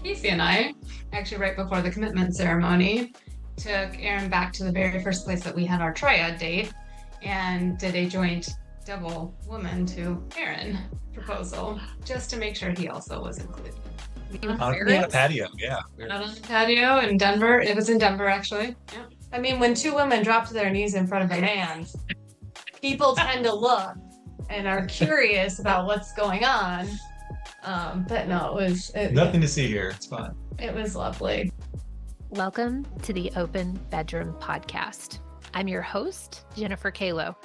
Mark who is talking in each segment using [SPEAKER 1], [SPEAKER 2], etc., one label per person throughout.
[SPEAKER 1] Casey and I, actually right before the commitment ceremony, took Aaron back to the very first place that we had our Triad date and did a joint double woman to Aaron proposal just to make sure he also was included.
[SPEAKER 2] On a patio, yeah.
[SPEAKER 1] Out on the patio in Denver. It was in Denver, actually. Yeah.
[SPEAKER 3] I mean, when two women drop to their knees in front of a man, people tend to look and are curious about what's going on. But no,
[SPEAKER 2] Nothing to see here. It's fine.
[SPEAKER 3] It was lovely.
[SPEAKER 4] Welcome to the Open Bedroom Podcast. I'm your host, Jennifer Kalo.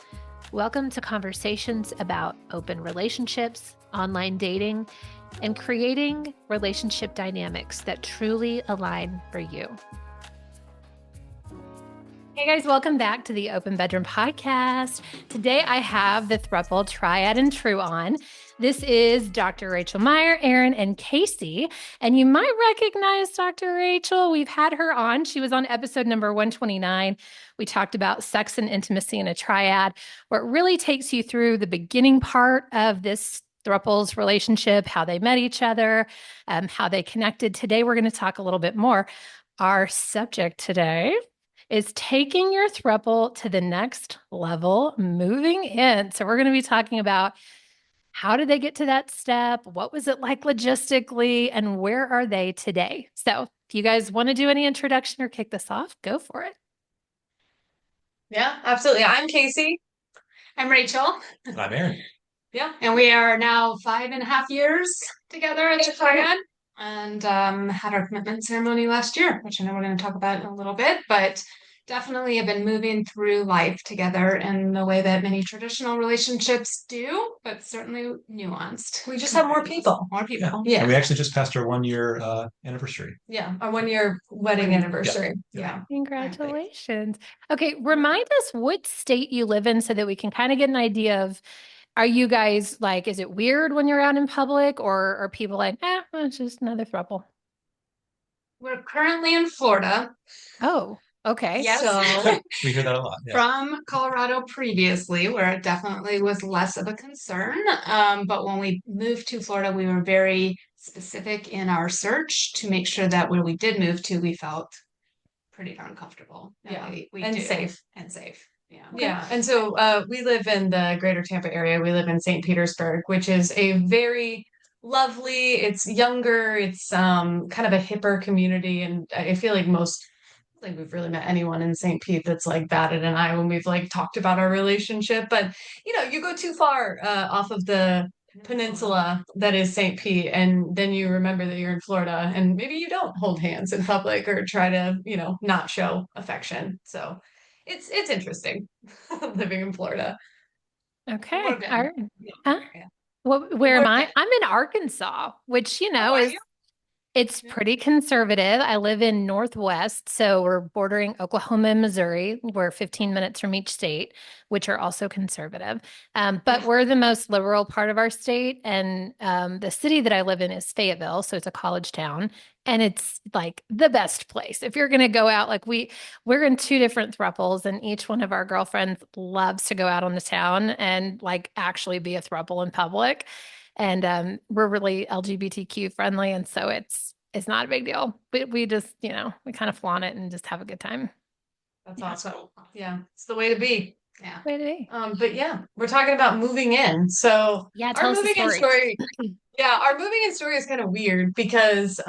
[SPEAKER 4] Welcome to conversations about open relationships, online dating, and creating relationship dynamics that truly align for you. Hey guys, welcome back to the Open Bedroom Podcast. Today I have the Throuple, Triad, and True on. This is Dr. Rachel Meyer, Aaron, and Casey. And you might recognize Dr. Rachel. We've had her on. She was on episode number 129. We talked about sex and intimacy in a triad, where it really takes you through the beginning part of this Throuple's relationship, how they met each other, how they connected. Today, we're going to talk a little bit more. Our subject today is taking your throuple to the next level, moving in. So we're going to be talking about how did they get to that step? What was it like logistically? And where are they today? So if you guys want to do any introduction or kick this off, go for it.
[SPEAKER 3] Yeah, absolutely. I'm Casey.
[SPEAKER 1] I'm Rachel.
[SPEAKER 2] And I'm Aaron.
[SPEAKER 1] Yeah. And we are now 5.5 years together at the Triad and had our commitment ceremony last year, which I know we're going to talk about in a little bit, but definitely have been moving through life together in the way that many traditional relationships do, but certainly nuanced.
[SPEAKER 3] We just have more people.
[SPEAKER 1] More people.
[SPEAKER 3] Yeah.
[SPEAKER 2] And we actually just passed our 1-year anniversary.
[SPEAKER 3] Yeah. Our 1-year wedding anniversary.
[SPEAKER 2] Yeah.
[SPEAKER 4] Congratulations. Okay. Remind us what state you live in so that we can kind of get an idea of, are you guys like, is it weird when you're out in public, or are people like, well, it's just another throuple?
[SPEAKER 1] We're currently in Florida.
[SPEAKER 4] Oh, okay.
[SPEAKER 1] Yes.
[SPEAKER 3] So
[SPEAKER 2] We hear that a lot. Yeah.
[SPEAKER 1] From Colorado previously, where it definitely was less of a concern. But when we moved to Florida, we were very specific in our search to make sure that where we did move to, we felt pretty darn comfortable.
[SPEAKER 3] Yeah.
[SPEAKER 1] We
[SPEAKER 3] And
[SPEAKER 1] do.
[SPEAKER 3] safe.
[SPEAKER 1] And safe. Yeah.
[SPEAKER 3] Yeah. And so we live in the greater Tampa area. We live in St. Petersburg, which is a very lovely, it's younger, it's kind of a hipper community. And I feel like we've really met anyone in St. Pete that's like batted an eye when we've like talked about our relationship. But you go too far off of the peninsula that is St. Pete, and then you remember that you're in Florida, and maybe you don't hold hands in public or try to, not show affection. So it's interesting living in Florida.
[SPEAKER 4] Okay.
[SPEAKER 1] Yeah.
[SPEAKER 4] Huh?
[SPEAKER 1] Yeah.
[SPEAKER 4] Well, where am I? I'm in Arkansas, which, is it's pretty conservative. I live in Northwest, so we're bordering Oklahoma and Missouri. We're 15 minutes from each state, which are also conservative. But we're the most liberal part of our state. And the city that I live in is Fayetteville, so it's a college town. And it's like the best place. If you're going to go out, like we're in 2 different throuples, and each one of our girlfriends loves to go out on the town and like actually be a throuple in public. And we're really LGBTQ friendly. And so it's not a big deal. But we just, we kind of flaunt it and just have a good time.
[SPEAKER 3] That's awesome. Yeah, it's the way to be.
[SPEAKER 1] Yeah.
[SPEAKER 4] Way to be.
[SPEAKER 3] But yeah, we're talking about moving in. So
[SPEAKER 4] Yeah, tell
[SPEAKER 3] our
[SPEAKER 4] us the
[SPEAKER 3] moving in
[SPEAKER 4] story.
[SPEAKER 3] yeah, our moving in story is kind of weird because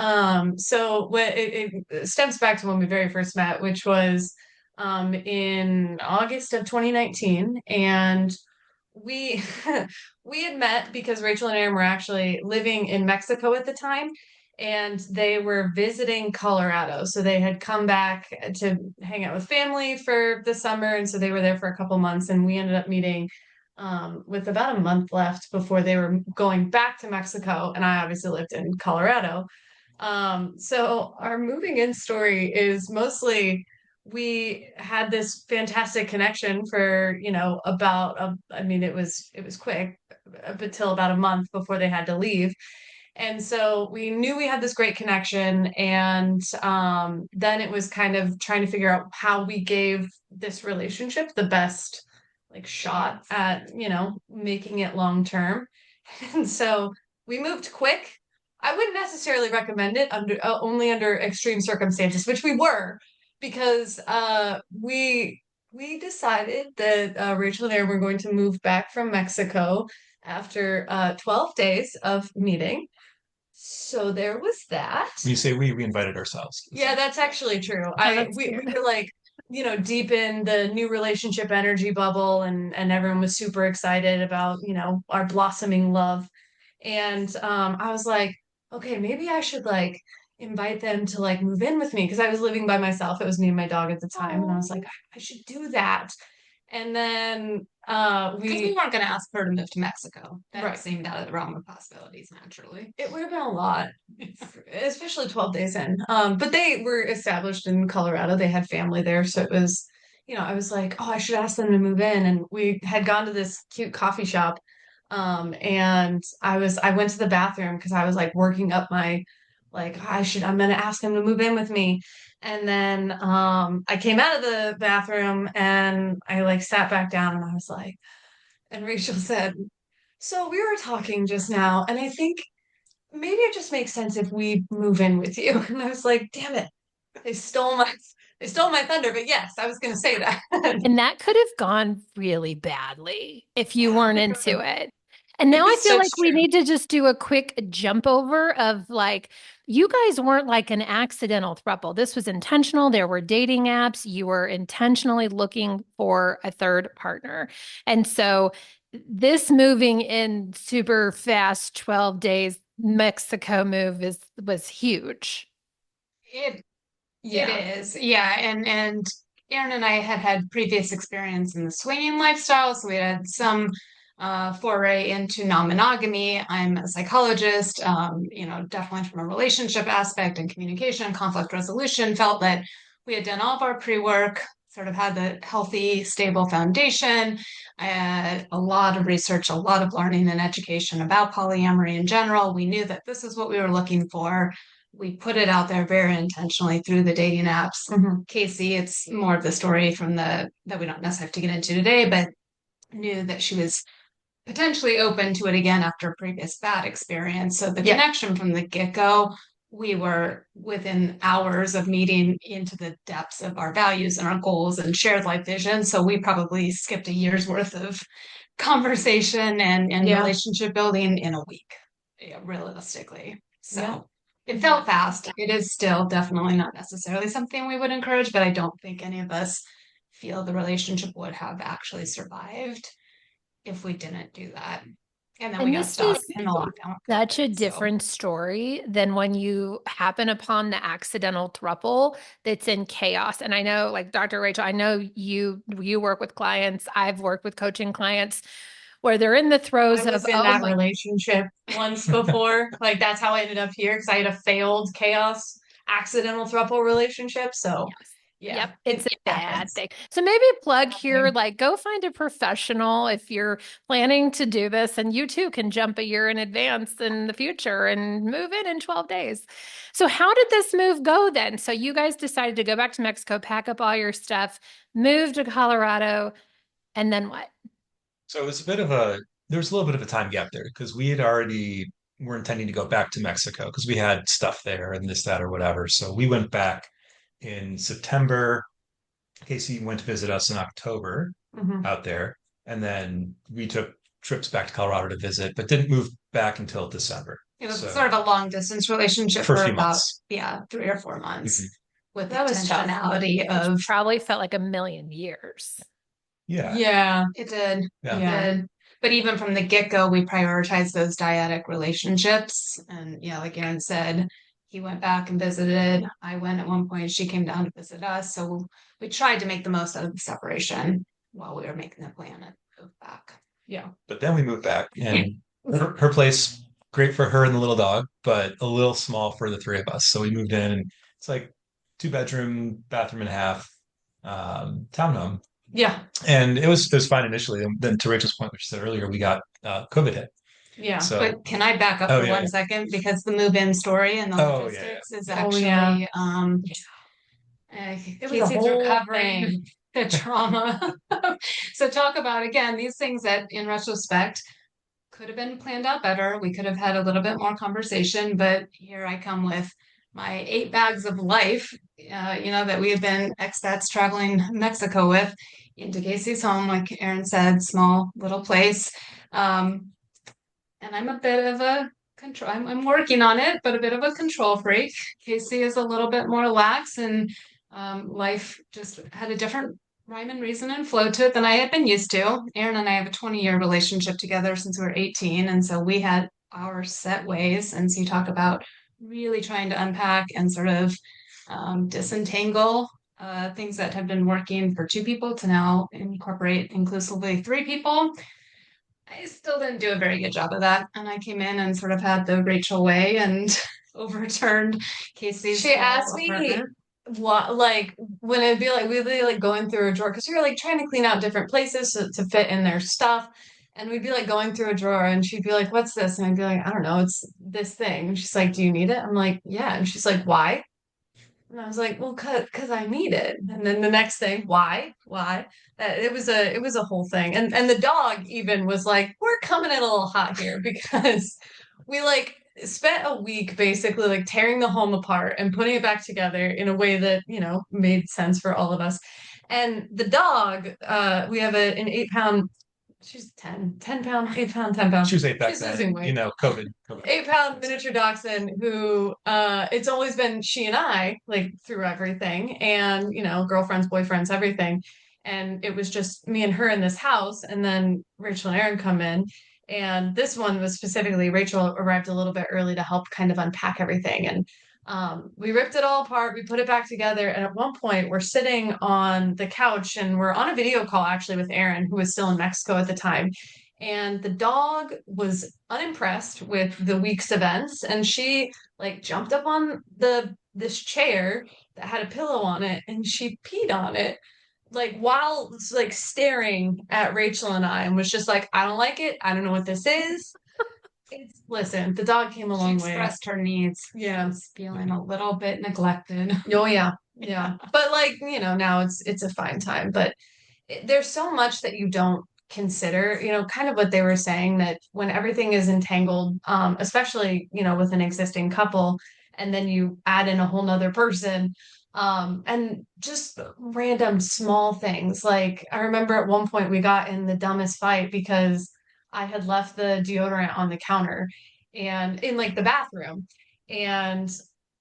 [SPEAKER 3] so when it stems back to when we very first met, which was in August of 2019, and we we had met because Rachel and Aaron were actually living in Mexico at the time, and they were visiting Colorado. So they had come back to hang out with family for the summer, and so they were there for a couple months, and we ended up meeting with about a month left before they were going back to Mexico, and I obviously lived in Colorado. So our moving in story is mostly we had this fantastic connection for, it was quick up until about a month before they had to leave. And so we knew we had this great connection. And then it was kind of trying to figure out how we gave this relationship the best like shot at, making it long term. And so we moved quick. I wouldn't necessarily recommend it only under extreme circumstances, which we were, because we decided that Rachel and I were going to move back from Mexico after 12 days of meeting. So there was that.
[SPEAKER 2] When you say we invited ourselves.
[SPEAKER 3] Yeah, that's actually true.
[SPEAKER 4] that's
[SPEAKER 3] We
[SPEAKER 4] cute.
[SPEAKER 3] were like, deep in the new relationship energy bubble, and everyone was super excited about, our blossoming love. And I was like, okay, maybe I should like invite them to like move in with me because I was living by myself. It was me and my dog at the time, and I was like, I should do that. And then
[SPEAKER 1] Because we
[SPEAKER 3] we
[SPEAKER 1] weren't going to ask her to move to Mexico. That
[SPEAKER 3] Right.
[SPEAKER 1] seemed out of the realm of possibilities naturally.
[SPEAKER 3] it would have been a lot, especially 12 days in. But they were established in Colorado. They had family there, so it was, I was like, oh, I should ask them to move in. And we had gone to this cute coffee shop. And I went to the bathroom because I was like working up my, like, I'm gonna ask them to move in with me. And then I came out of the bathroom and I like sat back down and I was like, and Rachel said, so we were talking just now, and I think maybe it just makes sense if we move in with you. And I was like, damn it. They stole my they stole my thunder, but yes, I was gonna say that.
[SPEAKER 4] And that could have gone really badly if you weren't into it. And
[SPEAKER 3] It
[SPEAKER 4] now I
[SPEAKER 3] was
[SPEAKER 4] feel
[SPEAKER 3] such
[SPEAKER 4] like we
[SPEAKER 3] true.
[SPEAKER 4] need to just do a quick jump over of like, you guys weren't like an accidental throuple. This was intentional. There were dating apps. You were intentionally looking for a third partner. And so this moving in super fast 12 days Mexico move was huge.
[SPEAKER 1] It
[SPEAKER 3] Yeah.
[SPEAKER 1] It is, yeah, and Aaron and I had previous experience in the swinging lifestyle, so we had some foray into non-monogamy. I'm a psychologist, definitely from a relationship aspect and communication and conflict resolution, felt that we had done all of our pre-work, sort of had the healthy, stable foundation. I had a lot of research, a lot of learning and education about polyamory in general. We knew that this is what we were looking for. We put it out there very intentionally through the dating apps.
[SPEAKER 3] Mhm.
[SPEAKER 1] Casey, it's more of the story from that we don't necessarily have to get into today, but knew that she was potentially open to it again after a previous bad experience. So the
[SPEAKER 3] Yeah.
[SPEAKER 1] connection from the get-go, we were within hours of meeting into the depths of our values and our goals and shared life vision. So we probably skipped a year's worth of conversation and
[SPEAKER 3] Yeah.
[SPEAKER 1] relationship building in a week, realistically. So
[SPEAKER 3] Yeah.
[SPEAKER 1] it felt fast. It is still definitely not necessarily something we would encourage, but I don't think any of us feel the relationship would have actually survived if we didn't do that. And then we
[SPEAKER 4] And
[SPEAKER 1] got
[SPEAKER 4] this
[SPEAKER 1] stuck
[SPEAKER 4] is
[SPEAKER 1] in the lockdown.
[SPEAKER 4] such a
[SPEAKER 1] So
[SPEAKER 4] different story than when you happen upon the accidental throuple that's in chaos. And I know, like Dr. Rachel, I know you work with clients. I've worked with coaching clients where they're in the throes
[SPEAKER 3] I was
[SPEAKER 4] of,
[SPEAKER 3] in
[SPEAKER 4] oh
[SPEAKER 3] that
[SPEAKER 4] my,
[SPEAKER 3] relationship once before. Like that's how I ended up here because I had a failed chaos accidental throuple relationship. So
[SPEAKER 4] yes.
[SPEAKER 3] yeah,
[SPEAKER 4] Yep, it's a
[SPEAKER 3] it
[SPEAKER 4] bad
[SPEAKER 3] happens.
[SPEAKER 4] thing. So maybe a plug here, like go find a professional if you're planning to do this, and you too can jump a year in advance in the future and move in 12 days. So how did this move go then? So you guys decided to go back to Mexico, pack up all your stuff, move to Colorado, and then what?
[SPEAKER 2] So it was there was a little bit of a time gap there because we had already were intending to go back to Mexico because we had stuff there and this, that, or whatever. So we went back in September. Casey went to visit us in October
[SPEAKER 3] Mhm.
[SPEAKER 2] out there. And then we took trips back to Colorado to visit, but didn't move back until December.
[SPEAKER 1] it was
[SPEAKER 2] So
[SPEAKER 1] sort of a long distance relationship
[SPEAKER 2] for a
[SPEAKER 1] for
[SPEAKER 2] few
[SPEAKER 1] about,
[SPEAKER 2] months.
[SPEAKER 1] 3 or 4 months
[SPEAKER 2] Mhm.
[SPEAKER 1] with the
[SPEAKER 3] That was tough.
[SPEAKER 1] intentionality of
[SPEAKER 4] Probably felt like a million years.
[SPEAKER 2] Yeah.
[SPEAKER 3] Yeah.
[SPEAKER 1] it did.
[SPEAKER 2] Yeah.
[SPEAKER 1] It
[SPEAKER 3] Yeah.
[SPEAKER 1] did. But even from the get-go, we prioritized those dyadic relationships. And yeah, like Aaron said, he went back and visited. I went at one point, she came down to visit us. So we tried to make the most out of the separation while we were making the plan and move back.
[SPEAKER 3] Yeah.
[SPEAKER 2] But then we moved back and her place, great for her and the little dog, but a little small for the three of us. So we moved in and it's like 2 bedroom, bathroom and a half, townhome.
[SPEAKER 3] Yeah.
[SPEAKER 2] And it was fine initially. And then to Rachel's point, which she said earlier, we got COVID hit.
[SPEAKER 3] Yeah.
[SPEAKER 2] So
[SPEAKER 1] But can I back up
[SPEAKER 2] Oh,
[SPEAKER 1] for
[SPEAKER 2] yeah,
[SPEAKER 1] 1 second? Because the move-in story and the
[SPEAKER 2] Oh, yeah,
[SPEAKER 1] logistics is
[SPEAKER 3] Oh,
[SPEAKER 1] actually
[SPEAKER 3] yeah. It was a
[SPEAKER 1] Casey's
[SPEAKER 3] whole
[SPEAKER 1] recovering
[SPEAKER 3] thing.
[SPEAKER 1] the trauma. So talk about again these things that in retrospect could have been planned out better. We could have had a little bit more conversation, but here I come with my 8 bags of life, that we have been expats traveling Mexico with into Casey's home, like Aaron said, small little place. Um, and I'm a bit of a control, I'm working on it, but a bit of a control freak. Casey is a little bit more lax, and life just had a different rhyme and reason and flow to it than I had been used to. Aaron and I have a 20-year relationship together since we were 18. And so we had our set ways. And so you talk about really trying to unpack and sort of disentangle things that have been working for 2 people to now incorporate inclusively 3 people. I still didn't do a very good job of that. And I came in and sort of had the Rachel way and overturned Casey's.
[SPEAKER 3] She asked me what, like, when it'd be like, we'd be like going through a drawer because we were like trying to clean out different places to fit in their stuff. And we'd be like going through a drawer and she'd be like, what's this? And I'd be like, I don't know, it's this thing. And she's like, do you need it? I'm like, yeah. And she's like, why? And I was like, well, cause I need it. And then the next thing, why? Why? It was a whole thing. And the dog even was like, we're coming in a little hot here because we like spent a week basically like tearing the home apart and putting it back together in a way that, made sense for all of us. And the dog, we have an 8 pound, she's 10 pound, 8 pound, 10 pound.
[SPEAKER 2] She was 8 back
[SPEAKER 3] She's
[SPEAKER 2] then.
[SPEAKER 3] losing weight.
[SPEAKER 2] COVID.
[SPEAKER 3] 8 pound miniature dachshund who it's always been she and I like through everything, and girlfriends, boyfriends, everything. And it was just me and her in this house, and then Rachel and Aaron come in. And this one was specifically Rachel arrived a little bit early to help kind of unpack everything. And we ripped it all apart, we put it back together. And at one point, we're sitting on the couch and we're on a video call actually with Aaron, who was still in Mexico at the time. And the dog was unimpressed with the week's events. And she like jumped up on this chair that had a pillow on it and she peed on it like while like staring at Rachel and I, and was just like, I don't like it. I don't know what this is. Listen, the dog came a long way.
[SPEAKER 1] She expressed her needs.
[SPEAKER 3] Yeah.
[SPEAKER 1] She's feeling a little bit neglected.
[SPEAKER 3] Oh yeah. Yeah. But like, now it's a fine time. But there's so much that you don't consider, kind of what they were saying, that when everything is entangled, especially, with an existing couple, and then you add in a whole nother person, and just random small things. Like I remember at one point we got in the dumbest fight because I had left the deodorant on the counter and in like the bathroom. And,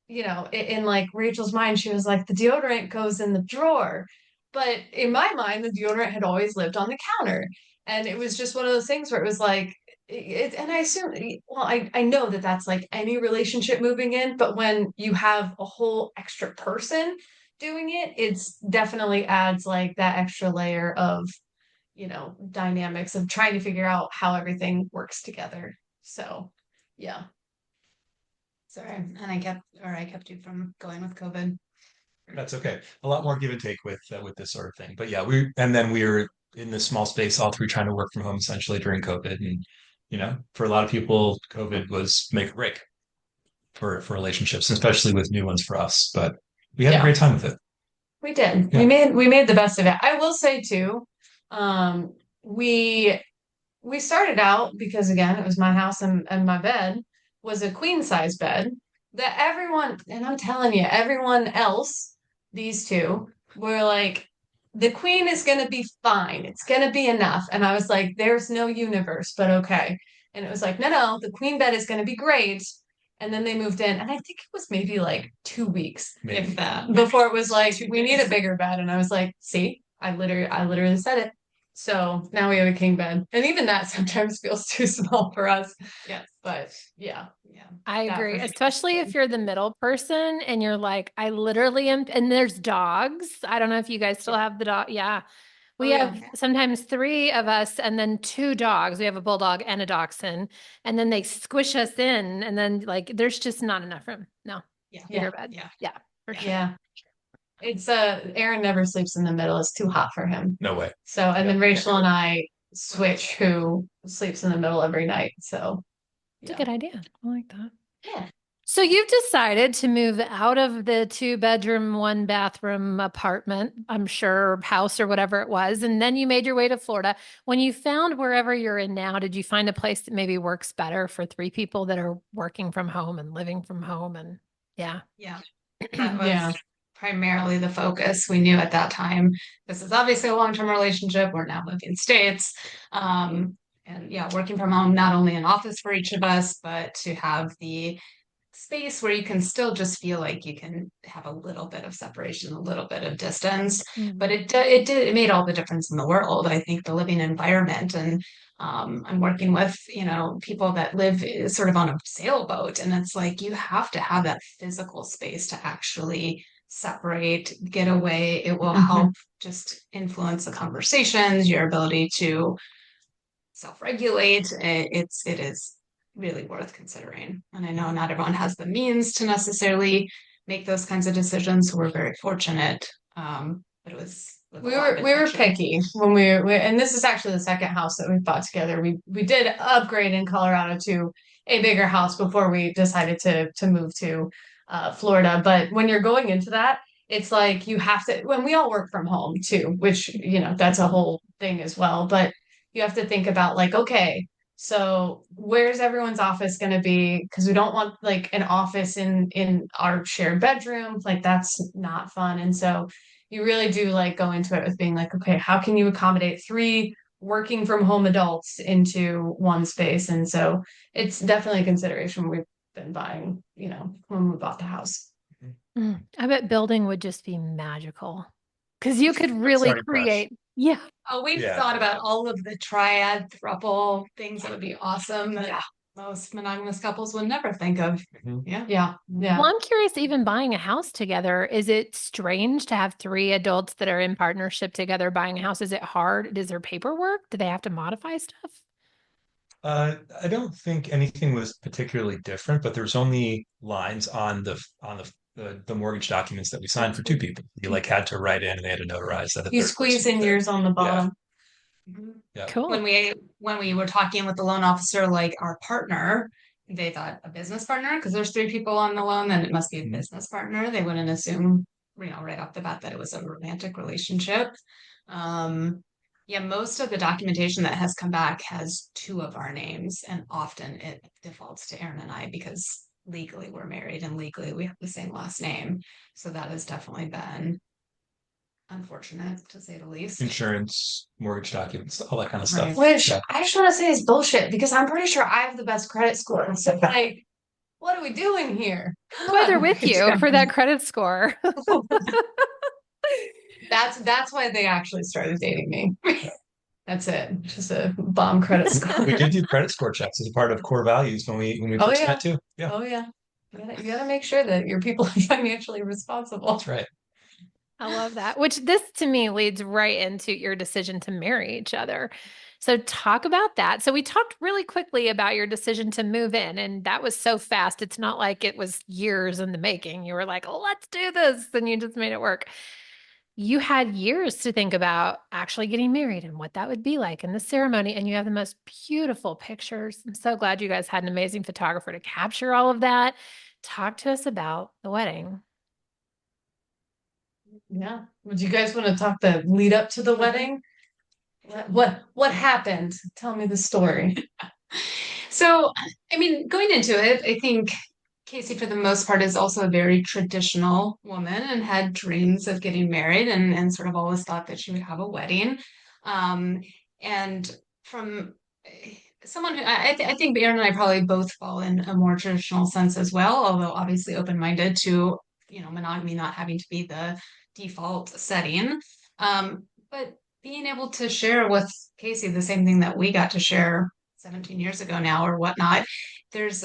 [SPEAKER 3] in like Rachel's mind, she was like, the deodorant goes in the drawer. But in my mind, the deodorant had always lived on the counter. And it was just one of those things where it was like, and I assume, well, I know that that's like any relationship moving in, but when you have a whole extra person doing it, it's definitely adds like that extra layer of, dynamics of trying to figure out how everything works together. So, yeah.
[SPEAKER 1] Sorry, and I kept you from going with COVID.
[SPEAKER 2] That's okay. A lot more give and take with this sort of thing. But yeah, we were in this small space, all 3 trying to work from home essentially during COVID. And for a lot of people, COVID was make or break for relationships, especially with new ones for us. But we had a great time with it.
[SPEAKER 3] We did.
[SPEAKER 2] Yeah.
[SPEAKER 3] We made the best of it. I will say too, we started out because again, it was my house and my bed was a queen size bed that everyone, and I'm telling you, everyone else, these 2 were like, the queen is going to be fine. It's going to be enough. And I was like, there's no universe, but okay. And it was like, no, the queen bed is going to be great. And then they moved in, and I think it was maybe like 2 weeks, if that, before it was like, we need a bigger bed. And I was like, see, I literally said it. So now we have a king bed. And even that sometimes feels too small for us.
[SPEAKER 1] Yes.
[SPEAKER 3] But yeah.
[SPEAKER 4] I agree, especially if you're the middle person and you're like, I literally am, and there's dogs. I don't know if you guys still have the dog. Yeah. We have sometimes 3 of us and then 2 dogs. We have a bulldog and a dachshund, and then they squish us in, and then like there's just not enough room. No.
[SPEAKER 1] Yeah.
[SPEAKER 4] Bigger bed.
[SPEAKER 1] Yeah.
[SPEAKER 4] For sure.
[SPEAKER 3] Yeah. It's Aaron never sleeps in the middle. It's too hot for him.
[SPEAKER 2] No way.
[SPEAKER 3] So, and then Rachel and I switch who sleeps in the middle every night. So
[SPEAKER 4] it's a good idea. I like that.
[SPEAKER 3] Yeah.
[SPEAKER 4] So you've decided to move out of the 2 bedroom, 1 bathroom apartment, I'm sure, house or whatever it was, and then you made your way to Florida. When you found wherever you're in now, did you find a place that maybe works better for 3 people that are working from home and living from home? And yeah.
[SPEAKER 1] Yeah, that was
[SPEAKER 3] Yeah.
[SPEAKER 1] primarily the focus. We knew at that time this is obviously a long-term relationship. We're now moving states. And yeah, working from home, not only an office for each of us, but to have the space where you can still just feel like you can have a little bit of separation, a little bit of distance. But it made all the difference in the world. I think the living environment, and I'm working with people that live sort of on a sailboat, and it's like you have to have that physical space to actually separate, get away. It will help just influence the conversations, your ability to self-regulate. It is really worth considering. And I know not everyone has the means to necessarily make those kinds of decisions. So we're very fortunate. But it was with a
[SPEAKER 3] We
[SPEAKER 1] lot of
[SPEAKER 3] were
[SPEAKER 1] intention.
[SPEAKER 3] picky when and this is actually the second house that we bought together. We did upgrade in Colorado to a bigger house before we decided to move to Florida. But when you're going into that, it's like you have to, when we all work from home too, which, that's a whole thing as well. But you have to think about like, okay, so where's everyone's office going to be? Because we don't want like an office in our shared bedroom. Like that's not fun. And so you really do like go into it with being like, okay, how can you accommodate 3 working from home adults into one space? And so it's definitely a consideration we've been buying, when we bought the house.
[SPEAKER 4] I bet building would just be magical because you could really
[SPEAKER 2] Starting fresh.
[SPEAKER 4] create. Yeah.
[SPEAKER 1] Oh, we've
[SPEAKER 2] Yeah.
[SPEAKER 1] thought about all of the triad, throuple things that would be awesome that most monogamous couples would never think of.
[SPEAKER 2] Mhm.
[SPEAKER 1] Yeah.
[SPEAKER 3] Yeah.
[SPEAKER 4] Well, I'm curious, even buying a house together, is it strange to have 3 adults that are in partnership together buying a house? Is it hard? Is there paperwork? Do they have to modify stuff?
[SPEAKER 2] I don't think anything was particularly different, but there's only lines on the mortgage documents that we signed for 2 people. You like had to write in and they had to notarize that a
[SPEAKER 3] You
[SPEAKER 2] third
[SPEAKER 3] squeeze
[SPEAKER 2] person
[SPEAKER 3] in
[SPEAKER 2] was there.
[SPEAKER 3] yours on the bottom.
[SPEAKER 2] Yeah.
[SPEAKER 4] Cool.
[SPEAKER 1] When we were talking with the loan officer, like our partner, they thought a business partner, because there's 3 people on the loan, then it must be a business partner. They wouldn't assume, right off the bat that it was a romantic relationship. Yeah, most of the documentation that has come back has 2 of our names, and often it defaults to Aaron and I because legally we're married and legally we have the same last name. So that has definitely been unfortunate, to say the least.
[SPEAKER 2] Insurance, mortgage documents, all that kind of
[SPEAKER 1] Right.
[SPEAKER 2] stuff.
[SPEAKER 3] Which
[SPEAKER 2] Yeah.
[SPEAKER 3] I just want to say is bullshit because I'm pretty sure I have the best credit score. So like, what are we doing here?
[SPEAKER 4] That's why they're with you for that credit score.
[SPEAKER 3] That's why they actually started dating me. That's it. Just a bomb credit score.
[SPEAKER 2] We did do credit score checks as a part of core values when we
[SPEAKER 3] Oh,
[SPEAKER 2] first
[SPEAKER 3] yeah.
[SPEAKER 2] met too. Yeah,
[SPEAKER 3] Oh yeah. You gotta make sure that your people are financially responsible.
[SPEAKER 2] that's right.
[SPEAKER 4] I love that, which this to me leads right into your decision to marry each other. So talk about that. So we talked really quickly about your decision to move in, and that was so fast. It's not like it was years in the making. You were like, oh, let's do this, and you just made it work. You had years to think about actually getting married and what that would be like in the ceremony, and you have the most beautiful pictures. I'm so glad you guys had an amazing photographer to capture all of that. Talk to us about the wedding.
[SPEAKER 3] Yeah. Would you guys want to talk the lead up to the wedding? What happened? Tell me the story.
[SPEAKER 1] So, I mean, going into it, I think Casey, for the most part, is also a very traditional woman and had dreams of getting married and sort of always thought that she would have a wedding. And from someone who I think Aaron and I probably both fall in a more traditional sense as well, although obviously open-minded to, monogamy not having to be the default setting. But being able to share with Casey the same thing that we got to share 17 years ago now or whatnot, there's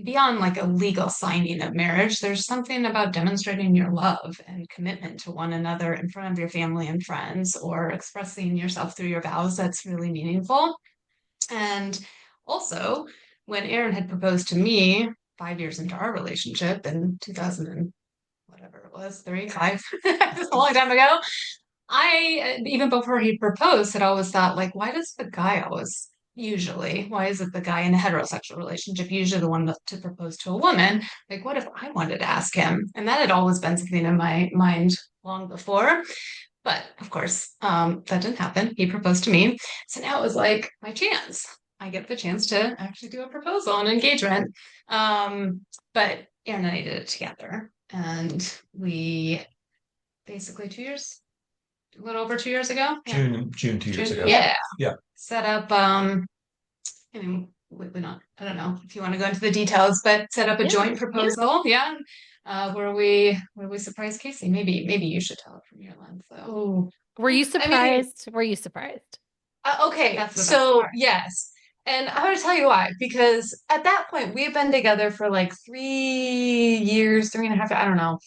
[SPEAKER 1] beyond like a legal signing of marriage, there's something about demonstrating your love and commitment to one another in front of your family and friends, or expressing yourself through your vows that's really meaningful. And also, when Aaron had proposed to me 5 years into our relationship in 2000 and whatever it was, 5, a long time ago, I, even before he proposed, had always thought, like, why does the guy always usually? Why is it the guy in a heterosexual relationship usually the one to propose to a woman? Like, what if I wanted to ask him? And that had always been something in my mind long before. But of course, that didn't happen. He proposed to me. So now it was like my chance. I get the chance to actually do a proposal and engagement. But Aaron and I did it together. And we basically 2 years, a little over 2 years ago.
[SPEAKER 2] June 2 years ago.
[SPEAKER 1] Yeah.
[SPEAKER 2] Yeah.
[SPEAKER 1] Set up, I mean, we not, I don't know if you want to go into the details, but set up a joint proposal. Yeah. Where we surprised Casey. Maybe you should tell it from your lens, though.
[SPEAKER 4] Were you surprised? Were you surprised?
[SPEAKER 3] Okay, so yes. And I'm going to tell you why. Because at that point, we had been together for like 3 years, 3.5, I don't know.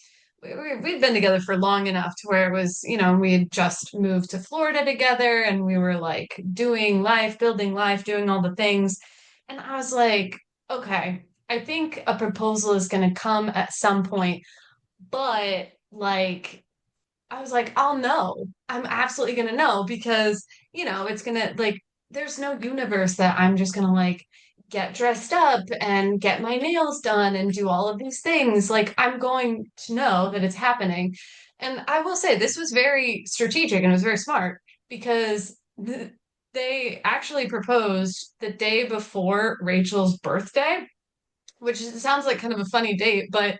[SPEAKER 3] We'd been together for long enough to where it was, we had just moved to Florida together and we were like doing life, building life, doing all the things. And I was like, okay, I think a proposal is going to come at some point, but like, I was like, I'll know. I'm absolutely gonna know because, it's gonna like there's no universe that I'm just gonna like get dressed up and get my nails done and do all of these things. Like I'm going to know that it's happening. And I will say this was very strategic and it was very smart because they actually proposed the day before Rachel's birthday, which sounds like kind of a funny date, but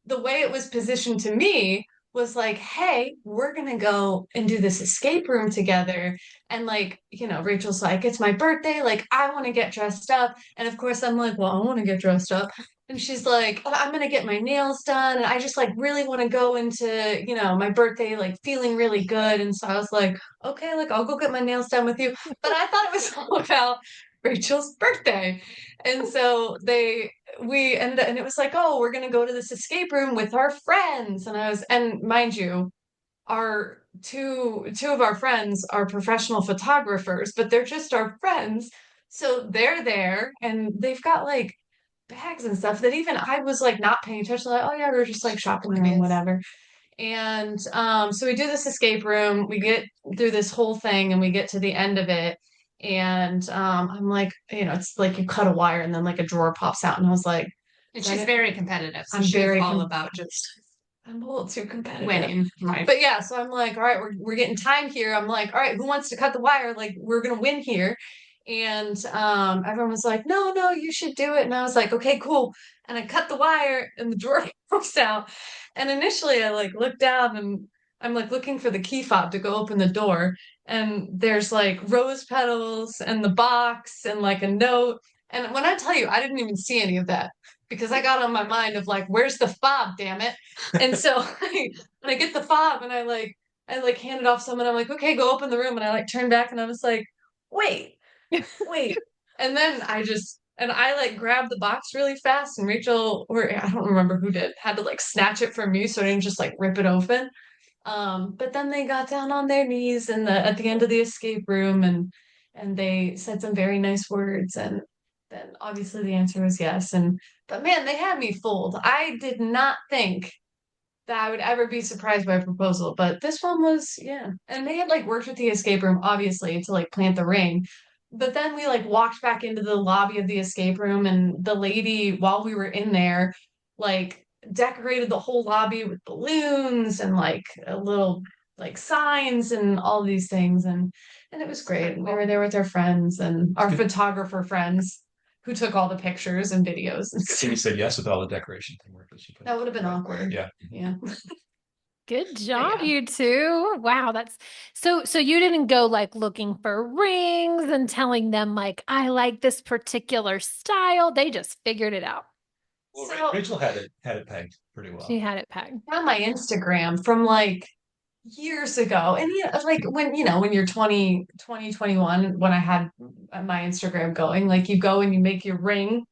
[SPEAKER 3] the way it was positioned to me was like, hey, we're gonna go and do this escape room together. And like, Rachel's like, it's my birthday, like I want to get dressed up. And of course I'm like, well, I want to get dressed up. And she's like, oh, I'm gonna get my nails done. And I just like really want to go into, my birthday, like feeling really good. And so I was like, okay, like I'll go get my nails done with you. But I thought it was all about Rachel's birthday. And so we ended up, and it was like, oh, we're gonna go to this escape room with our friends. And mind you, our two of our friends are professional photographers, but they're just our friends. So they're there and they've got like bags and stuff that even I was like not paying attention, like, oh yeah, we're just like shopping and whatever. And so we do this escape room, we get through this whole thing and we get to the end of it. And I'm like, it's like you cut a wire and then like a drawer pops out. And I was like,
[SPEAKER 1] and she's very competitive. So
[SPEAKER 3] I'm
[SPEAKER 1] she's
[SPEAKER 3] very
[SPEAKER 1] all about just
[SPEAKER 3] I'm a little too competitive.
[SPEAKER 1] winning. Right.
[SPEAKER 3] But yeah, so I'm like, all right, we're getting time here. I'm like, all right, who wants to cut the wire? Like, we're gonna win here. And everyone was like, no, you should do it. And I was like, okay, cool. And I cut the wire and the drawer pops out. And initially I like looked down and I'm like looking for the key fob to go open the door. And there's like rose petals and the box and like a note. And when I tell you, I didn't even see any of that because I got on my mind of like, where's the fob, damn it? And so I get the fob and I like hand it off to someone. I'm like, okay, go open the room. And I like turned back and I was like, wait. And then I like grabbed the box really fast and Rachel, or I don't remember who did, had to like snatch it from me so I didn't just like rip it open. But then they got down on their knees at the end of the escape room and they said some very nice words and then obviously the answer was yes. But man, they had me fooled. I did not think that I would ever be surprised by a proposal, but this one was, yeah. And they had like worked with the escape room, obviously, to like plant the ring. But then we like walked back into the lobby of the escape room, and the lady, while we were in there, like decorated the whole lobby with balloons and like a little like signs and all these things. And it was great. We were there with our friends and our photographer friends who took all the pictures and videos.
[SPEAKER 2] So you said yes with all the decoration thing work that she put.
[SPEAKER 3] That would have been awkward.
[SPEAKER 2] Yeah.
[SPEAKER 3] Yeah.
[SPEAKER 4] Good job, you two. Wow, that's so you didn't go like looking for rings and telling them like I like this particular style. They just figured it out.
[SPEAKER 2] Well,
[SPEAKER 3] So-
[SPEAKER 2] Rachel had it pegged pretty well.
[SPEAKER 4] She had it pegged.
[SPEAKER 3] On my Instagram from like years ago. And like when you're 20, 21, when I had my Instagram going, like you go and you make your ring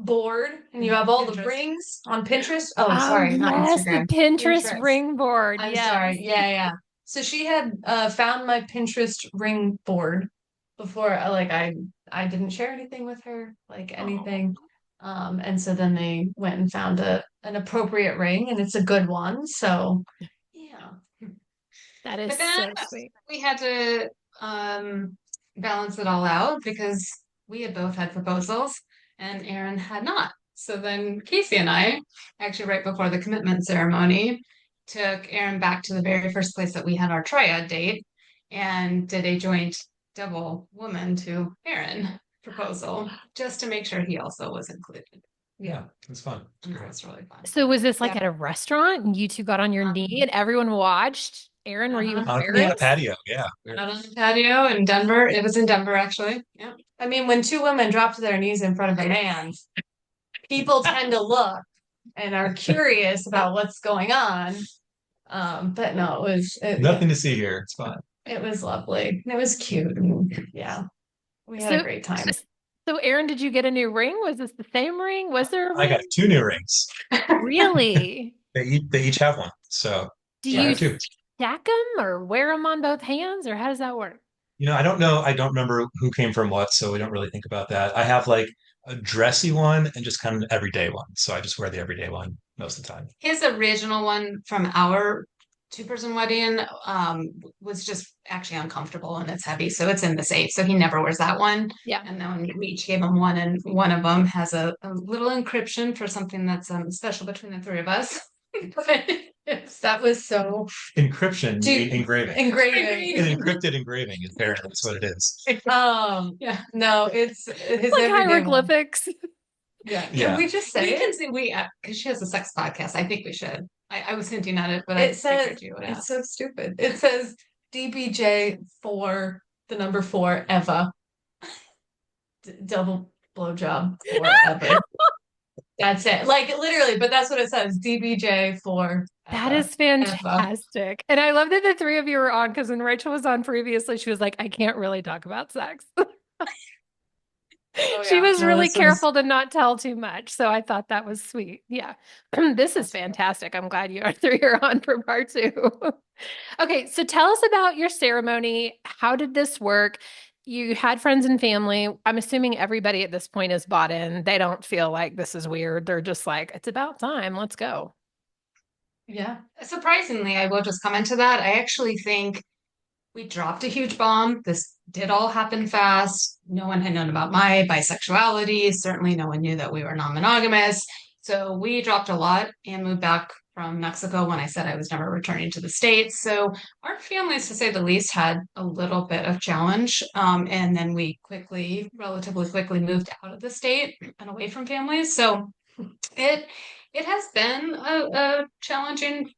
[SPEAKER 3] board and you have all the
[SPEAKER 1] Pinterest.
[SPEAKER 3] rings on Pinterest. Oh, sorry, not
[SPEAKER 4] yes,
[SPEAKER 3] Instagram.
[SPEAKER 4] the Pinterest
[SPEAKER 3] Pinterest.
[SPEAKER 4] ring board.
[SPEAKER 3] I'm
[SPEAKER 4] yes.
[SPEAKER 3] sorry. Yeah. So she had found my Pinterest ring board before I didn't share anything with her, like anything. And so then they went and found an appropriate ring and it's a good one. So yeah.
[SPEAKER 4] That is
[SPEAKER 1] But then
[SPEAKER 4] so sweet.
[SPEAKER 1] we had to balance it all out because we had both had proposals and Aaron had not. So then Casey and I, actually right before the commitment ceremony, took Aaron back to the very first place that we had our triad date and did a joint double woman to Aaron proposal just to make sure he also was included.
[SPEAKER 2] Yeah, it was fun.
[SPEAKER 1] And that was really fun.
[SPEAKER 4] So was this like
[SPEAKER 1] Yeah.
[SPEAKER 4] at a restaurant and you two got on your knee and everyone watched? Aaron, were you
[SPEAKER 1] Uh-huh.
[SPEAKER 2] On a
[SPEAKER 4] embarrassed?
[SPEAKER 2] patio, yeah.
[SPEAKER 1] Out on the patio in Denver. It was in Denver, actually. Yeah.
[SPEAKER 3] I mean, when two women drop to their knees in front of a man, people tend to look and are curious about what's going on. But no,
[SPEAKER 2] Nothing to see here. It's fun.
[SPEAKER 3] it was lovely. It was cute. And yeah, we had a great time.
[SPEAKER 4] So Aaron, did you get a new ring? Was this the same ring? Was there a
[SPEAKER 2] I
[SPEAKER 4] ring?
[SPEAKER 2] got 2 new rings.
[SPEAKER 4] Really?
[SPEAKER 2] They each have one. So
[SPEAKER 4] Do
[SPEAKER 2] I
[SPEAKER 4] you
[SPEAKER 2] have 2.
[SPEAKER 4] stack them or wear them on both hands or how does that work?
[SPEAKER 2] I don't know. I don't remember who came from what, so we don't really think about that. I have like a dressy one and just kind of an everyday one. So I just wear the everyday one most of the time.
[SPEAKER 1] His original one from our two-person wedding was just actually uncomfortable and it's heavy, so it's in the safe. So he never wears that one.
[SPEAKER 4] Yeah.
[SPEAKER 1] And then we each gave him one, and one of them has a little encryption for something that's special between the 3 of us.
[SPEAKER 3] That was so
[SPEAKER 2] Encryption, you mean engraving.
[SPEAKER 3] engraving.
[SPEAKER 2] An encrypted engraving, apparently, that's what it is.
[SPEAKER 1] Yeah.
[SPEAKER 3] No, it's his
[SPEAKER 4] Like
[SPEAKER 3] everyday one.
[SPEAKER 4] hieroglyphics.
[SPEAKER 3] Yeah.
[SPEAKER 2] Yeah.
[SPEAKER 3] Can we just say
[SPEAKER 1] We
[SPEAKER 3] it?
[SPEAKER 1] can see because she has a sex podcast. I think we should. I was hinting at it, but I
[SPEAKER 3] It says
[SPEAKER 1] figured you would
[SPEAKER 3] it's
[SPEAKER 1] ask.
[SPEAKER 3] so stupid. It says DBJ for the number 4 Eva. Double blowjob forever. That's it. Like literally, but that's what it says. DBJ for
[SPEAKER 4] That
[SPEAKER 3] Eva.
[SPEAKER 4] is fantastic. And I love that the 3 of you were on because when Rachel was on previously, she was like, I can't really talk about sex.
[SPEAKER 3] Oh,
[SPEAKER 4] She
[SPEAKER 3] yeah.
[SPEAKER 4] was
[SPEAKER 3] No,
[SPEAKER 4] really
[SPEAKER 3] this was-
[SPEAKER 4] careful to not tell too much. So I thought that was sweet. Yeah. This is fantastic. I'm glad you 3 are on for part 2. Okay. So tell us about your ceremony. How did this work? You had friends and family. I'm assuming everybody at this point is bought in. They don't feel like this is weird. They're just like, it's about time. Let's go.
[SPEAKER 3] Yeah.
[SPEAKER 1] Surprisingly, I will just comment to that. I actually think we dropped a huge bomb. This did all happen fast. No one had known about my bisexuality. Certainly, no one knew that we were non-monogamous. So we dropped a lot and moved back from Mexico when I said I was never returning to the States. So our families, to say the least, had a little bit of challenge. And then we relatively quickly moved out of the state and away from families. So it has been a challenging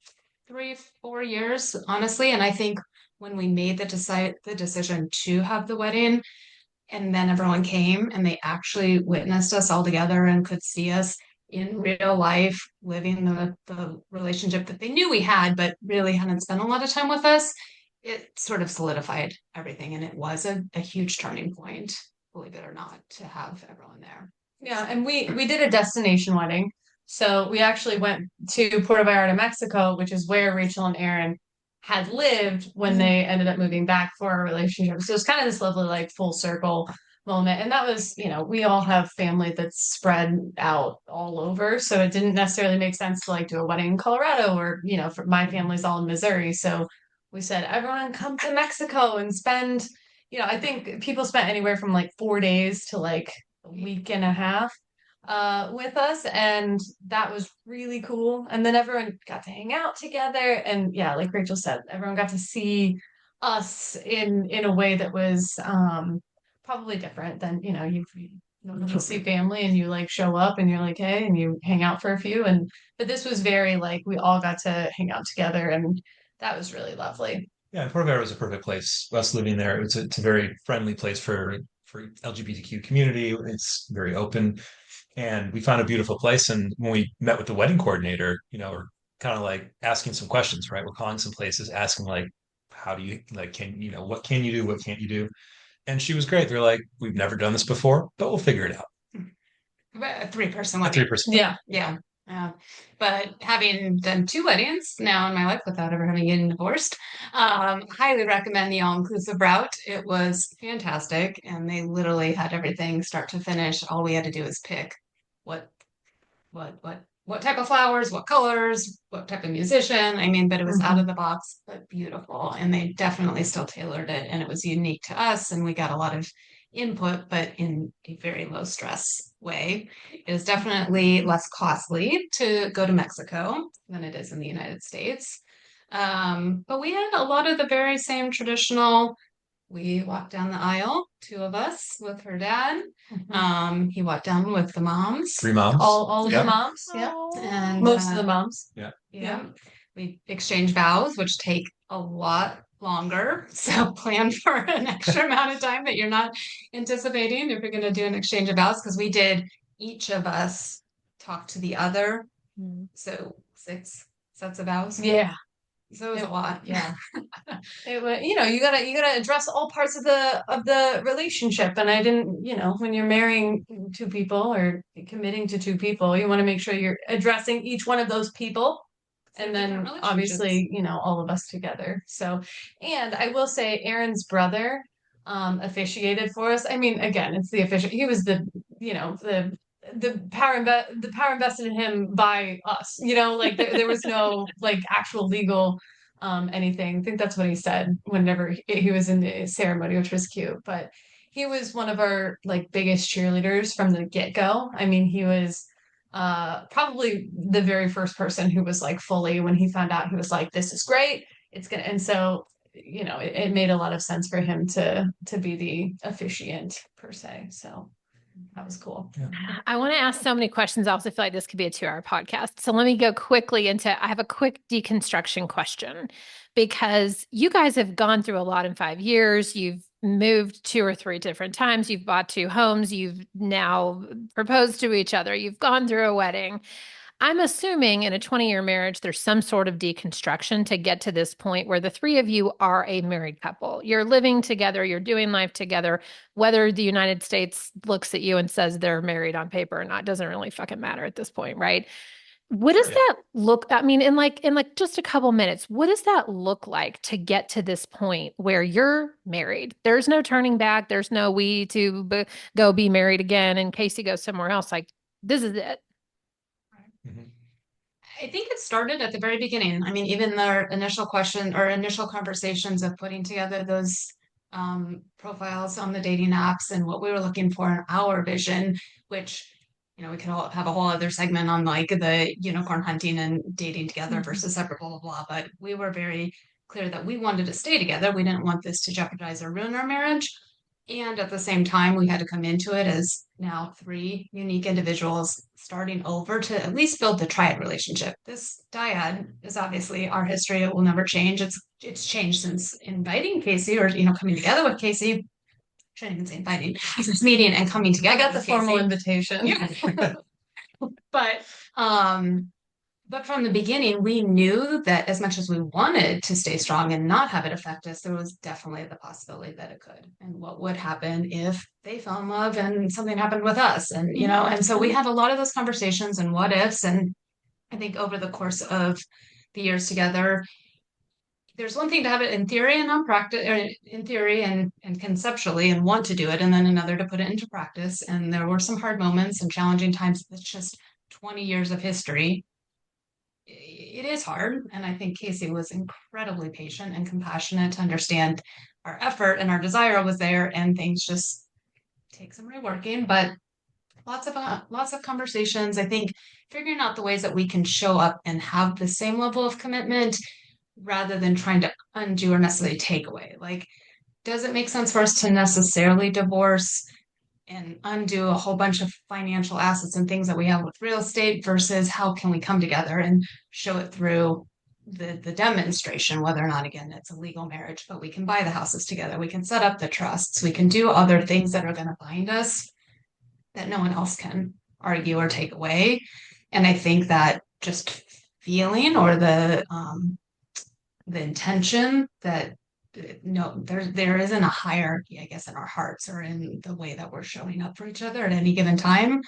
[SPEAKER 1] 3-4 years, honestly. And I think when we made the decision to have the wedding, and then everyone came and they actually witnessed us all together and could see us in real life living the relationship that they knew we had, but really hadn't spent a lot of time with us, it sort of solidified everything. And it was a huge turning point, believe it or not, to have everyone there.
[SPEAKER 3] Yeah, and we did a destination wedding. So we actually went to Puerto Vallarta, Mexico, which is where Rachel and Aaron had lived when they ended up moving back for our relationship. So it's kind of this lovely, like, full circle moment. And that was, we all have family that's spread out all over. So it didn't necessarily make sense to like do a wedding in Colorado or, for my family's all in Missouri. So we said, everyone come to Mexico and spend, I think people spent anywhere from like 4 days to like a week and a half with us, and that was really cool. And then everyone got to hang out together, and yeah, like Rachel said, everyone got to see us in a way that was probably different than you normally see family and you like show up and you're like, hey, and you hang out for a few, but this was very like we all got to hang out together, and that was really lovely.
[SPEAKER 2] Yeah, Puerto Vallarta was a perfect place. Us living there, it's a very friendly place for LGBTQ community. It's very open, and we found a beautiful place. And when we met with the wedding coordinator, we're kind of like asking some questions, right? We're calling some places, asking like, how do you like, what can you do? What can't you do? And she was great. They're like, we've never done this before, but we'll figure it out.
[SPEAKER 1] A 3-person
[SPEAKER 2] A
[SPEAKER 1] wedding.
[SPEAKER 2] 3%.
[SPEAKER 1] Yeah. But having done 2 weddings now in my life without ever having getting divorced, highly recommend the all-inclusive route. It was fantastic, and they literally had everything start to finish. All we had to do was pick what type of flowers, what colors, what type of musician. I mean, but it was out of the box, but beautiful. And they definitely still tailored it, and it was unique to us. And we got a lot of input, but in a very low stress way. It is definitely less costly to go to Mexico than it is in the United States. But we had a lot of the very same traditional. We walked down the aisle, two of us with her dad. He walked down with the moms.
[SPEAKER 2] Three moms.
[SPEAKER 3] All of
[SPEAKER 2] Yeah.
[SPEAKER 3] the moms, yeah.
[SPEAKER 1] And
[SPEAKER 3] Most of the moms.
[SPEAKER 1] yeah. We exchange vows, which take a lot longer. So plan for an extra amount of time that you're not anticipating if you're going to do an exchange of vows, because we did each of us talk to the other. So 6 sets of vows.
[SPEAKER 3] Yeah.
[SPEAKER 1] So it was a lot.
[SPEAKER 3] Yeah. It was, you gotta address all parts of the relationship. And I didn't, when you're marrying two people or committing to two people, you want to make sure you're addressing each one of those people. And then obviously, all of us together. So, and I will say Aaron's brother officiated for us. I mean, again, it's the official. He was the power invested in him by us. Like there was no like actual legal anything. I think that's what he said whenever he was in the ceremony, which was cute. But he was one of our like biggest cheerleaders from the get-go. I mean, he was probably the very first person who was like fully, when he found out, he was like, this is great, it's gonna. And so it made a lot of sense for him to be the officiant per se. So that was cool.
[SPEAKER 2] Yeah.
[SPEAKER 4] I want to ask so many questions. I also feel like this could be a 2-hour podcast. So let me go quickly I have a quick deconstruction question, because you guys have gone through a lot in 5 years. You've moved 2 or 3 different times. You've bought 2 homes. You've now proposed to each other. You've gone through a wedding. I'm assuming in a 20-year marriage, there's some sort of deconstruction to get to this point where the 3 of you are a married couple. You're living together, you're doing life together. Whether the United States looks at you and says they're married on paper or not doesn't really fucking matter at this point, right? What does that look? I mean, in like just a couple minutes, what does that look like to get to this point where you're married? There's no turning back. There's no go be married again in case he goes somewhere else. Like, this is it.
[SPEAKER 1] I think it started at the very beginning. I mean, even the initial question or initial conversations of putting together those profiles on the dating apps and what we were looking for in our vision, which, we could all have a whole other segment on like the unicorn hunting and dating together versus separate, blah, blah, blah. But we were very clear that we wanted to stay together. We didn't want this to jeopardize or ruin our marriage. And at the same time, we had to come into it as now 3 unique individuals starting over to at least build the triad relationship. This dyad is obviously our history. It will never change. It's changed since inviting Casey or, coming together with Casey. Shouldn't even say inviting. Since meeting and coming together.
[SPEAKER 3] I got the formal invitation.
[SPEAKER 1] Yeah. But from the beginning, we knew that as much as we wanted to stay strong and not have it affect us, there was definitely the possibility that it could. And what would happen if they fell in love and something happened with us? And, and so we had a lot of those conversations and what ifs. And I think over the course of the years together, there's one thing to have it in theory and on practice, or in theory and conceptually and want to do it, and then another to put it into practice. And there were some hard moments and challenging times. It's just 20 years of history. It is hard. And I think Casey was incredibly patient and compassionate to understand our effort, and our desire was there, and things just take some reworking, but lots of conversations. I think figuring out the ways that we can show up and have the same level of commitment rather than trying to undo or necessarily take away. Like, does it make sense for us to necessarily divorce and undo a whole bunch of financial assets and things that we have with real estate versus how can we come together and show it through the demonstration, whether or not, again, it's a legal marriage, but we can buy the houses together. We can set up the trusts. We can do other things that are going to bind us that no one else can argue or take away. And I think that just feeling or the intention that there isn't a hierarchy, I guess, in our hearts or in the way that we're showing up for each other at any given time.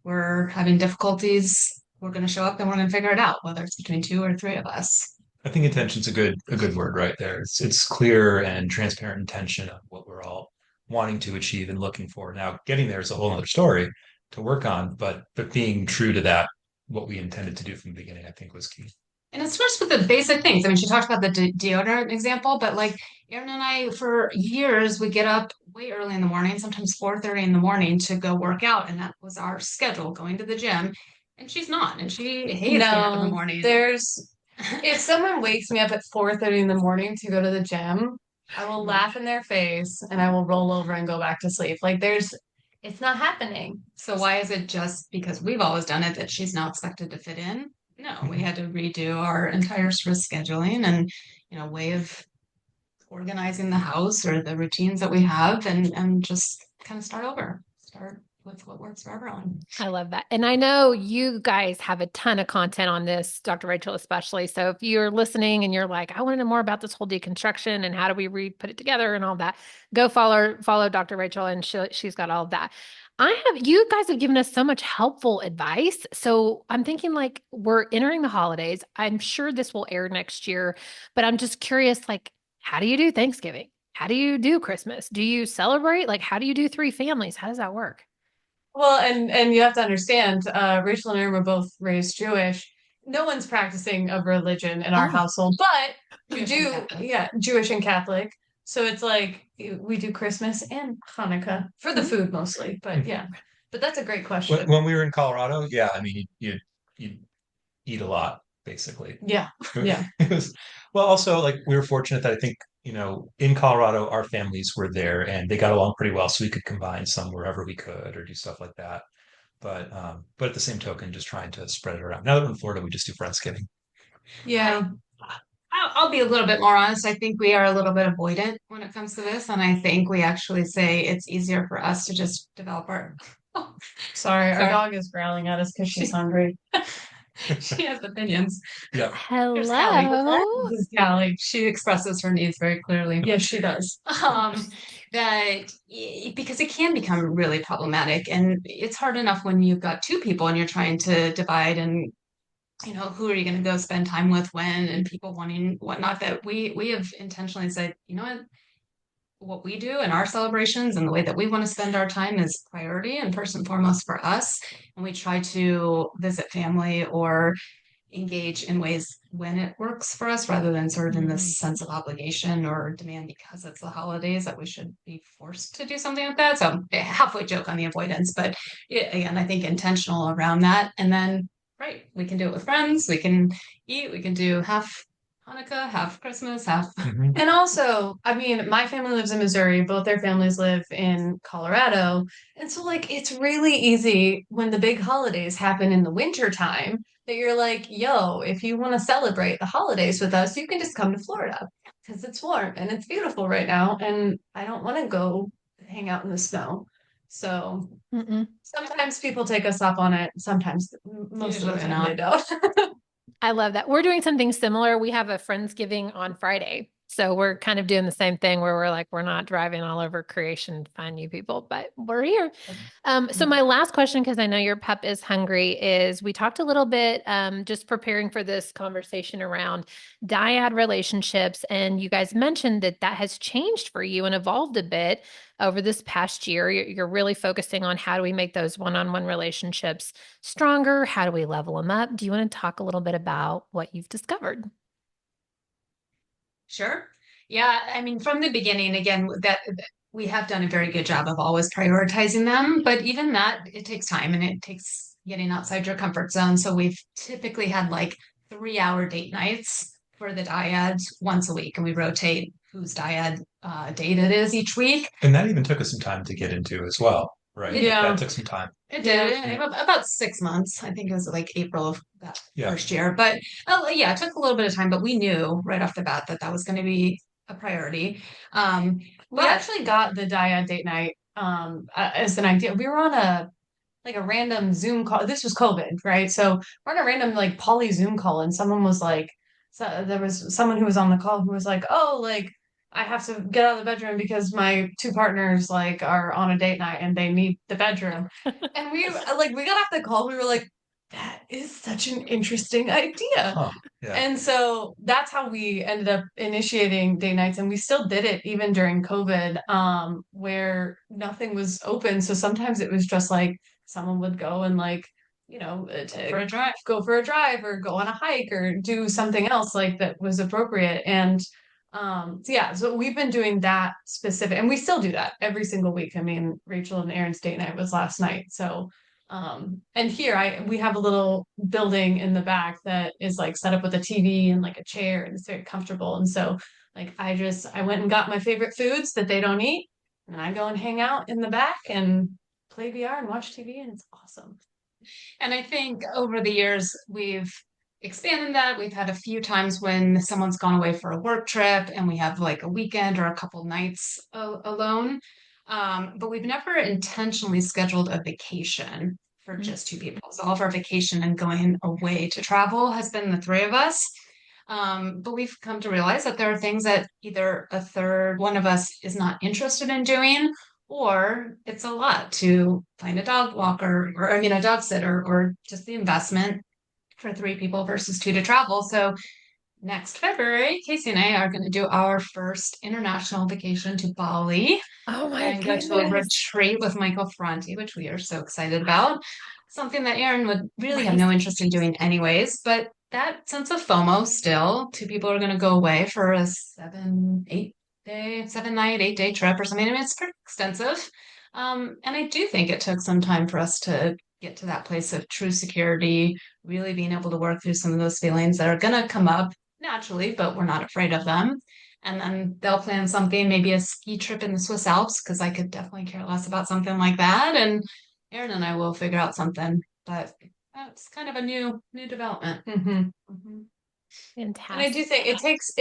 [SPEAKER 1] We're having difficulties. We're going to show up and we're going to figure it out, whether it's between 2 or 3 of us.
[SPEAKER 2] I think intention's a good word right there. It's clear and transparent intention of what we're all wanting to achieve and looking for. Now, getting there is a whole other story to work on, but being true to that, what we intended to do from the beginning, I think was key.
[SPEAKER 1] And it starts with the basic things. I mean, she talked about the deodorant example, but like Erin and I, for years, we get up way early in the morning, sometimes 4:30 in the morning to go work out. And that was our schedule, going to the gym. And she's not, and she hates getting up in the
[SPEAKER 3] No,
[SPEAKER 1] morning.
[SPEAKER 3] if someone wakes me up at 4:30 in the morning to go to the gym, I will laugh in their face and I will roll over and go back to sleep. Like it's not happening.
[SPEAKER 1] So why is it just because we've always done it that she's now expected to fit in? No, we had to redo our entire sort of scheduling and, way of organizing the house or the routines that we have and just kind of start over. Start with what works for everyone.
[SPEAKER 4] I love that. And I know you guys have a ton of content on this, Dr. Rachel, especially. So if you're listening and you're like, I want to know more about this whole deconstruction and how do we put it together and all that, go follow Dr. Rachel, and she's got all of that. You guys have given us so much helpful advice. So I'm thinking, like, we're entering the holidays. I'm sure this will air next year, but I'm just curious, like, how do you do Thanksgiving? How do you do Christmas? Do you celebrate? Like, how do you do three families? How does that work?
[SPEAKER 3] Well, and you have to understand, Rachel and Aaron were both raised Jewish. No one's practicing a religion in our
[SPEAKER 4] Oh.
[SPEAKER 3] household, but we
[SPEAKER 1] Jewish
[SPEAKER 3] do,
[SPEAKER 1] and Catholic.
[SPEAKER 3] yeah, Jewish and Catholic. So it's like we do Christmas and Hanukkah for the food mostly, but yeah. But that's a great question.
[SPEAKER 2] When we were in Colorado, yeah, I mean, you eat a lot, basically.
[SPEAKER 3] Yeah, yeah.
[SPEAKER 2] It was, well, also, like, we were fortunate that I think, in Colorado, our families were there and they got along pretty well, so we could combine some wherever we could or do stuff like that. But at the same token, just trying to spread it around. Now that we're in Florida, we just do Friendsgiving.
[SPEAKER 3] Yeah.
[SPEAKER 1] I'll be a little bit more honest. I think we are a little bit avoidant when it comes to this. And I think we actually say it's easier for us to just develop our. Oh,
[SPEAKER 3] Sorry, our
[SPEAKER 1] Sorry.
[SPEAKER 3] dog is growling at us because she's hungry.
[SPEAKER 1] she has opinions.
[SPEAKER 2] Yeah.
[SPEAKER 1] There's Callie.
[SPEAKER 4] Hello.
[SPEAKER 3] This is Callie.
[SPEAKER 1] She expresses her needs very clearly.
[SPEAKER 3] Yes, she does.
[SPEAKER 1] Because it can become really problematic, and it's hard enough when you've got two people and you're trying to divide and who are you going to go spend time with when, and people wanting whatnot, that we have intentionally said, what we do in our celebrations and the way that we want to spend our time is priority and first and foremost for us. And we try to visit family or engage in ways when it works for us rather than sort of in this sense of obligation or demand because it's the holidays that we should be forced to do something like that. So halfway joke on the avoidance, but again, I think intentional around that. And then, right, we can do it with friends. We can eat. We can do half Hanukkah, half Christmas, half.
[SPEAKER 2] Mhm.
[SPEAKER 3] And also, I mean, my family lives in Missouri, both their families live in Colorado. And so, like, it's really easy when the big holidays happen in the winter time that you're like, yo, if you want to celebrate the holidays with us, you can just come to Florida because it's warm and it's beautiful right now. And I don't want to go hang out in the snow. So
[SPEAKER 4] Mm-mm.
[SPEAKER 3] sometimes people take us up on it. Sometimes, most of the
[SPEAKER 1] Usually
[SPEAKER 3] time,
[SPEAKER 1] not.
[SPEAKER 3] they don't.
[SPEAKER 4] I love that. We're doing something similar. We have a Friendsgiving on Friday. So we're kind of doing the same thing where we're like, we're not driving all over creation to find new people, but we're here. So my last question, because I know your pup is hungry, is we talked a little bit, just preparing for this conversation around dyad relationships. And you guys mentioned that has changed for you and evolved a bit over this past year. You're really focusing on how do we make those one-on-one relationships stronger? How do we level them up? Do you want to talk a little bit about what you've discovered?
[SPEAKER 1] Sure. Yeah, I mean, from the beginning, again, that we have done a very good job of always prioritizing them, but even that, it takes time and it takes getting outside your comfort zone. So we've typically had like 3-hour date nights for the dyads once a week, and we rotate whose dyad date it is each week.
[SPEAKER 2] And that even took us some time to get into as well, right?
[SPEAKER 3] Yeah.
[SPEAKER 2] That took some time.
[SPEAKER 1] It did about 6 months. I think it was like April of that
[SPEAKER 2] Yeah.
[SPEAKER 1] first year. But yeah, it took a little bit of time, but we knew right off the bat that that was going to be a priority.
[SPEAKER 3] We actually got the Dyad date night as an idea. We were on a random Zoom call. This was COVID, right? So we're on a random like poly Zoom call, and someone was like, so there was someone who was on the call who was like, oh, like I have to get out of the bedroom because my two partners like are on a date night and they need the bedroom. And we got off the call, we were like, that is such an interesting idea.
[SPEAKER 2] Huh. Yeah.
[SPEAKER 3] And so that's how we ended up initiating date nights, and we still did it even during COVID, where nothing was open. So sometimes it was just like someone would go and like,
[SPEAKER 1] For a drive.
[SPEAKER 3] go for a drive or go on a hike or do something else like that was appropriate. And so we've been doing that specific, and we still do that every single week. I mean, Rachel and Aaron's date night was last night. So and here we have a little building in the back that is like set up with a TV and like a chair, and it's very comfortable. And so like I went and got my favorite foods that they don't eat, and I go and hang out in the back and play VR and watch TV, and it's awesome.
[SPEAKER 1] And I think over the years, we've expanded that. We've had a few times when someone's gone away for a work trip and we have like a weekend or a couple nights alone. But we've never intentionally scheduled a vacation for just two people. So all of our vacation and going away to travel has been the three of us. But we've come to realize that there are things that either a third one of us is not interested in doing, or it's a lot to find a dog walker or, I mean, a dog sitter, or just the investment for three people versus two to travel. So next February, Casey and I are going to do our first international vacation to Bali.
[SPEAKER 4] Oh my
[SPEAKER 1] and
[SPEAKER 4] goodness.
[SPEAKER 1] go to a retreat with Michael Franti, which we are so excited about. Something that Aaron would really have no interest in doing anyways, but that sense of FOMO still, two people are going to go away for a 7-night, 8-day trip or something. I mean, it's pretty extensive. And I do think it took some time for us to get to that place of true security, really being able to work through some of those feelings that are going to come up naturally, but we're not afraid of them. And then they'll plan something, maybe a ski trip in the Swiss Alps, because I could definitely care less about something like that. And Aaron and I will figure out something, but it's kind of a new development.
[SPEAKER 4] Fantastic.
[SPEAKER 3] And I do think it takes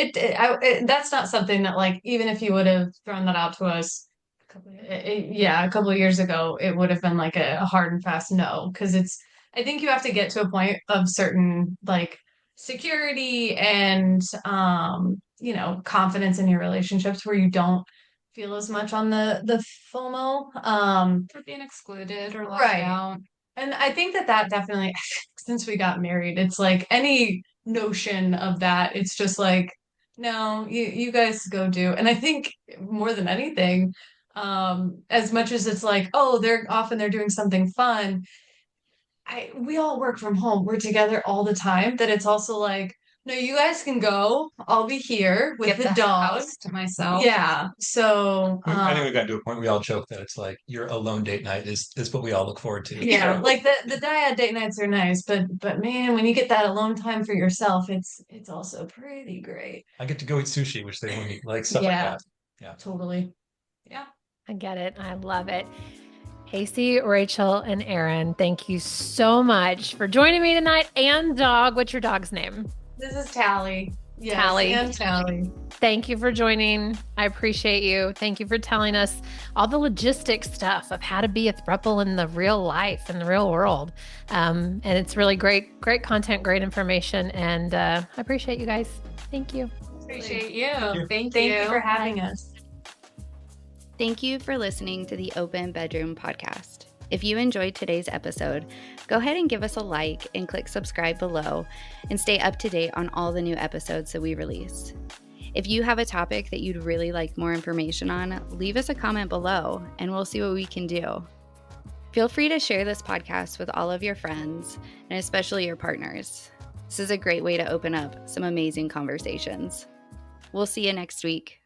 [SPEAKER 3] that's not something that, like, even if you would have thrown that out to us a couple of years ago, it would have been like a hard and fast no, because I think you have to get to a point of certain like security and confidence in your relationships where you don't feel as much on the FOMO
[SPEAKER 1] For being excluded or left
[SPEAKER 3] right.
[SPEAKER 1] out.
[SPEAKER 3] And I think that definitely, since we got married, it's like any notion of that, it's just like, no, you guys go do. And I think more than anything, as much as it's like, oh, they're doing something fun, we all work from home. We're together all the time, that it's also like, no, you guys can go. I'll be here with the dog
[SPEAKER 1] house to myself.
[SPEAKER 3] Yeah. So
[SPEAKER 2] I think we got to a point we all joke that it's like your alone date night is what we all look forward to.
[SPEAKER 3] yeah, like the Dyad date nights are nice, but man, when you get that alone time for yourself, it's also pretty great.
[SPEAKER 2] I get to go eat sushi, which they won't eat, like stuff
[SPEAKER 3] Yeah.
[SPEAKER 2] like that. Yeah.
[SPEAKER 3] Totally.
[SPEAKER 1] Yeah.
[SPEAKER 4] I get it. I love it. Casey, Rachel, and Aaron, thank you so much for joining me tonight. And dog, what's your dog's name?
[SPEAKER 3] This is Tally. Yes,
[SPEAKER 4] Tally.
[SPEAKER 3] And Tally.
[SPEAKER 4] Thank you for joining. I appreciate you. Thank you for telling us all the logistic stuff of how to be a throuple in the real life, in the real world. And it's really great content, great information. And I appreciate you guys. Thank you.
[SPEAKER 1] Appreciate you.
[SPEAKER 3] Thank you for having us.
[SPEAKER 5] Thank you for listening to the Open Bedroom Podcast. If you enjoyed today's episode, go ahead and give us a like and click subscribe below and stay up to date on all the new episodes that we release. If you have a topic that you'd really like more information on, leave us a comment below and we'll see what we can do. Feel free to share this podcast with all of your friends and especially your partners. This is a great way to open up some amazing conversations. We'll see you next week.